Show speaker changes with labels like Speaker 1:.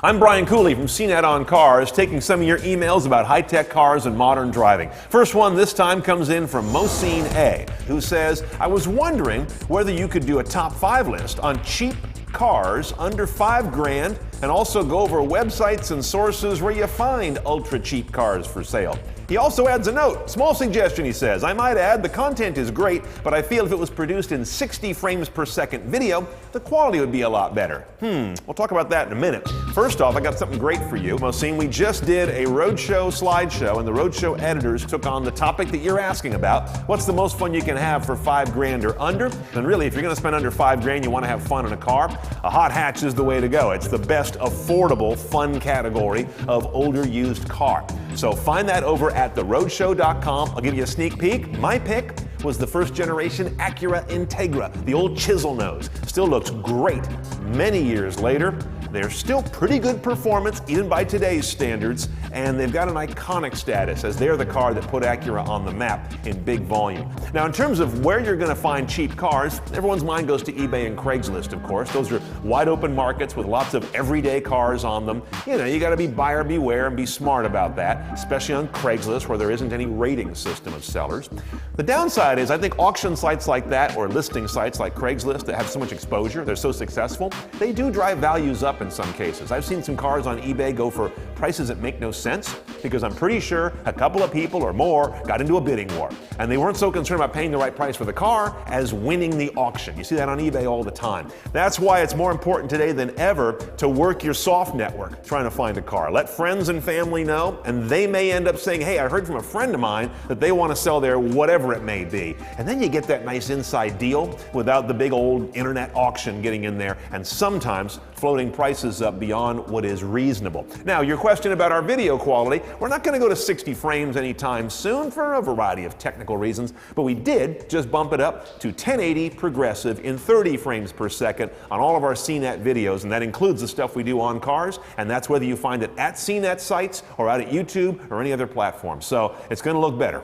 Speaker 1: I'm Brian Cooley from CNET on Cars, taking some of your emails about high-tech cars and modern driving. First one this time comes in from Mosine A, who says, I was wondering whether you could do a top 5 list on cheap cars under $5,000 and also go over websites and sources where you find ultra cheap cars for sale. He also adds a note. Small suggestion, he says. I might add, the content is great, but I feel if it was produced in 60 frames per second video, the quality would be a lot better. We'll talk about that in a minute. First off, I got something great for you. Mosine, we just did a roadshow slideshow, and the roadshow editors took on the topic that you're asking about. What's the most fun you can have for $5,000 or under? And really, if you're going to spend under $5,000, you want to have fun in a car, a hot hatch is the way to go. It's the best affordable, fun category of older used car. So find that over at theroadshow.com. I'll give you a sneak peek. My pick was the first generation Acura Integra, the old chisel nose. Still looks great. Many years later, they're still pretty good performance, even by today's standards, and they've got an iconic status as they're the car that put Acura on the map in big volume. Now, in terms of where you're going to find cheap cars, everyone's mind goes to eBay and Craigslist, of course. Those are wide open markets with lots of everyday cars on them. You know, you got to be buyer beware and be smart about that, especially on Craigslist where there isn't any rating system of sellers. The downside is I think auction sites like that or listing sites like Craigslist that have so much exposure, they're so successful, they do drive values up in some cases. I've seen some cars on eBay go for prices that make no sense because I'm pretty sure a couple of people or more got into a bidding war. And they weren't so concerned about paying the right price for the car as winning the auction. You see that on eBay all the time. That's why it's more important today than ever to work your soft network trying to find a car. Let friends and family know, and they may end up saying, hey, I heard from a friend of mine that they want to sell their whatever it may be. And then you get that nice inside deal without the big old internet auction getting in there and sometimes floating prices up beyond what is reasonable. Now, your question about our video quality, we're not going to go to 60 frames anytime soon for a variety of technical reasons, but we did just bump it up to 1080 progressive in 30 frames per second on all of our CNET videos, and that includes the stuff we do on cars, and that's whether you find it at CNET sites or out at YouTube or any other platform. So it's going to look better.